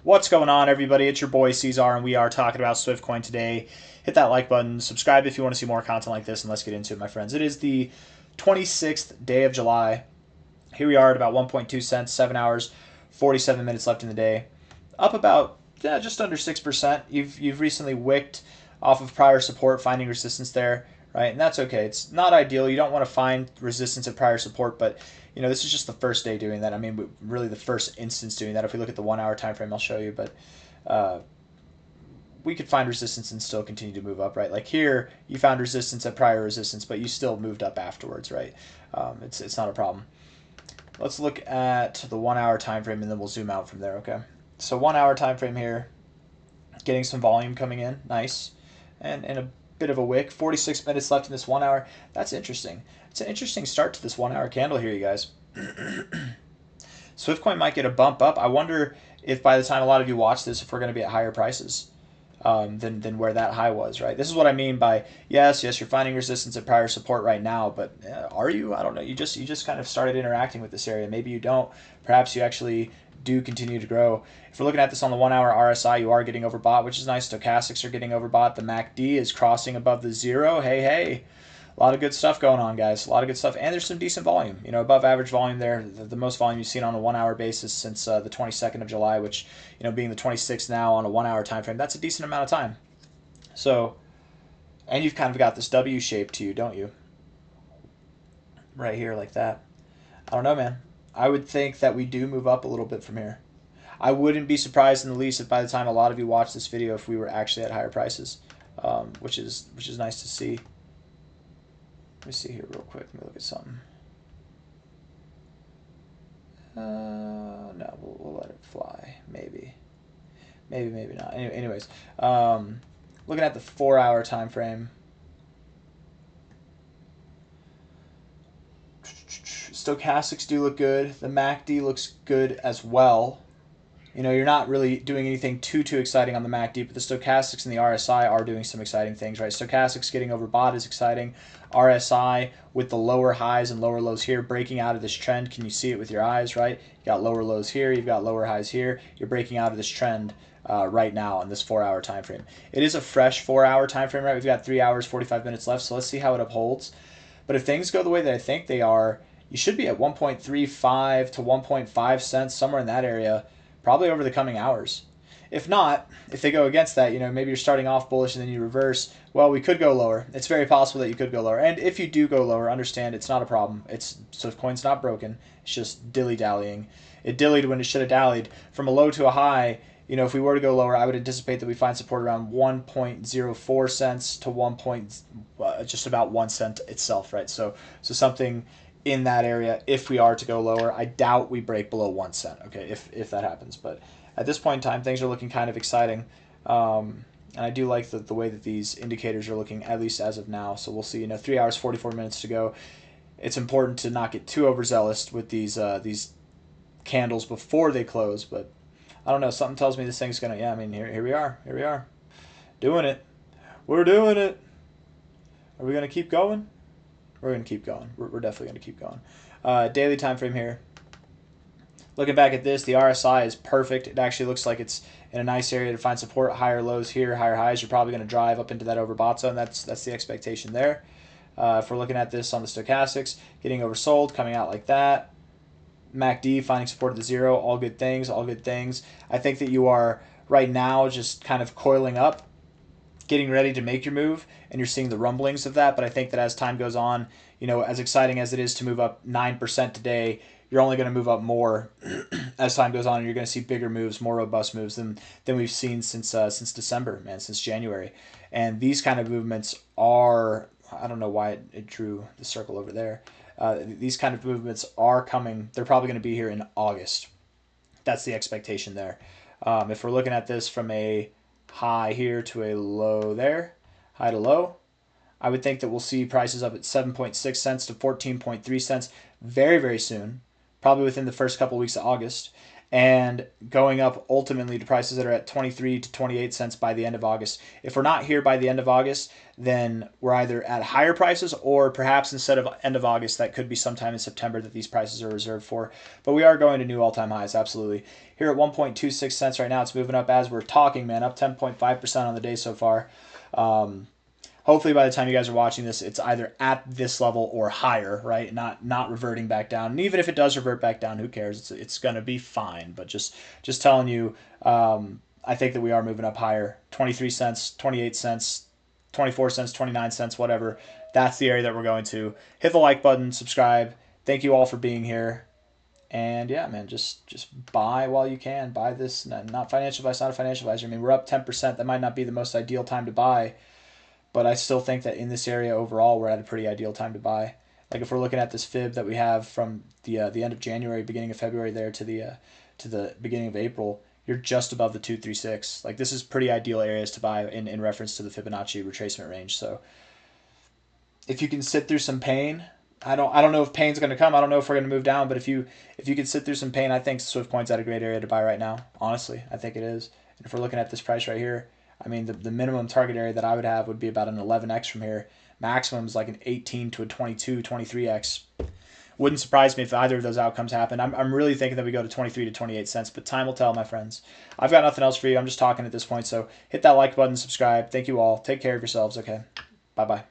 What's going on, everybody? It's your boy C-Zar, and we are talking about SwiftCoin today. Hit that like button, subscribe if you want to see more content like this, and let's get into it, my friends. It is the 26th day of July. Here we are at about 1.2 cents, 7 hours, 47 minutes left in the day. Up about just under 6%. You've recently wicked off of prior support, finding resistance there, right? And that's okay. It's not ideal. You don't want to find resistance at prior support, but this is just the first day doing that. I mean, really the first instance doing that. If we look at the 1 hour time frame, I'll show you, but we could find resistance and still continue to move up, right? Like here, you found resistance at prior resistance, but you still moved up afterwards, right? It's not a problem. Let's look at the 1 hour time frame, and then we'll zoom out from there, okay? So 1 hour time frame here, getting some volume coming in, nice, and a bit of a wick. 46 minutes left in this 1 hour. That's interesting. It's an interesting start to this 1 hour candle here, you guys. SwiftCoin might get a bump up. I wonder if by the time a lot of you watch this, if we're going to be at higher prices than where that high was, right? This is what I mean by yes, you're finding resistance at prior support right now, but are you? I don't know. You just kind of started interacting with this area. Maybe you don't. Perhaps you actually do continue to grow. If we're looking at this on the 1 hour RSI, you are getting overbought, which is nice. Stochastics are getting overbought. The MACD is crossing above the zero. Hey. A lot of good stuff going on, guys. A lot of good stuff. And there's some decent volume. Above average volume there. The most volume you've seen on a 1 hour basis since the 22nd of July, which, being the 26th now on a 1 hour time frame, that's a decent amount of time. So, and you've kind of got this W shape to you, don't you? Right here like that. I don't know, man. I would think that we do move up a little bit from here. I wouldn't be surprised in the least if by the time a lot of you watch this video, if we were actually at higher prices, which is nice to see. Let me see here real quick. Let me look at something. No, we'll let it fly. Maybe not. Anyways, looking at the 4 hour time frame. Stochastics do look good. The MACD looks good as well. You're not really doing anything too exciting on the MACD, but the stochastics and the RSI are doing some exciting things, right? Stochastics getting overbought is exciting. RSI with the lower highs and lower lows here, breaking out of this trend. Can you see it with your eyes, right? You got lower lows here, you've got lower highs here. You're breaking out of this trend right now on this 4 hour time frame. It is a fresh 4 hour time frame, right? We've got 3 hours, 45 minutes left, so let's see how it upholds. But if things go the way that I think they are, you should be at 1.35 to 1.5 cents, somewhere in that area, probably over the coming hours. If not, if they go against that, maybe you're starting off bullish and then you reverse, well, we could go lower. It's very possible that you could go lower. And if you do go lower, understand it's not a problem. SwiftCoin's not broken. It's just dilly-dallying. It dillied when it should have dallied. From a low to a high, if we were to go lower, I would anticipate that we find support around 1.04 cents to just about 1 cent itself, right? So something in that area if we are to go lower. I doubt we break below 1 cent, okay, if that happens. But at this point in time, things are looking kind of exciting. And I do like the way that these indicators are looking, at least as of now. So we'll see. 3 hours, 44 minutes to go. It's important to not get too overzealous with these candles before they close. But I don't know. Something tells me this thing's going to, here we are. Here we are. Doing it. We're doing it. Are we going to keep going? We're going to keep going. We're definitely going to keep going. Daily time frame here. Looking back at this, the RSI is perfect. It actually looks like it's in a nice area to find support. Higher lows here, higher highs. You're probably going to drive up into that overbought zone. That's the expectation there. If we're looking at this on the stochastics, getting oversold, coming out like that. MACD finding support at the zero. All good things. All good things. I think that you are right now just kind of coiling up, getting ready to make your move, and you're seeing the rumblings of that. But I think that as time goes on, as exciting as it is to move up 9% today, you're only going to move up more as time goes on, and you're going to see bigger moves, more robust moves than we've seen since December, man, since January. And these kind of movements are, I don't know why it drew the circle over there. These kind of movements are coming. They're probably going to be here in August. That's the expectation there. If we're looking at this from a high here to a low there, high to low, I would think that we'll see prices up at 7.6 cents to 14.3 cents very, very soon, probably within the first couple weeks of August. and going up ultimately to prices that are at 23 to 28 cents by the end of August. If we're not here by the end of August, then we're either at higher prices, or perhaps instead of end of August, that could be sometime in September that these prices are reserved for. But we are going to new all-time highs, absolutely. Here at 1.26 cents right now, it's moving up as we're talking, man, up 10.5% on the day so far. Hopefully by the time you guys are watching this, it's either at this level or higher, right? Not reverting back down. And even if it does revert back down, who cares? It's going to be fine. But just telling you, I think that we are moving up higher. 23 cents, 28 cents, 24 cents, 29 cents, whatever. That's the area that we're going to. Hit the like button, subscribe. Thank you all for being here. And yeah, man, just buy while you can. Buy this. Not financial advice, not a financial advisor. I mean, we're up 10%. That might not be the most ideal time to buy, but I still think that in this area overall, we're at a pretty ideal time to buy. Like if we're looking at this fib that we have from the end of January, beginning of February there to the beginning of April, you're just above the 236. Like this is pretty ideal areas to buy in reference to the Fibonacci retracement range. So if you can sit through some pain, I don't know if pain's going to come. I don't know if we're going to move down, but if you can sit through some pain, I think SwiftCoin's at a great area to buy right now. Honestly, I think it is. And if we're looking at this price right here, I mean, the minimum target area that I would have would be about an 11x from here. Maximum is like an 18 to a 22, 23x. Wouldn't surprise me if either of those outcomes happen. I'm really thinking that we go to 23 to 28 cents, but time will tell, my friends. I've got nothing else for you. I'm just talking at this point, so hit that like button, subscribe. Thank you all. Take care of yourselves, okay? Bye-bye.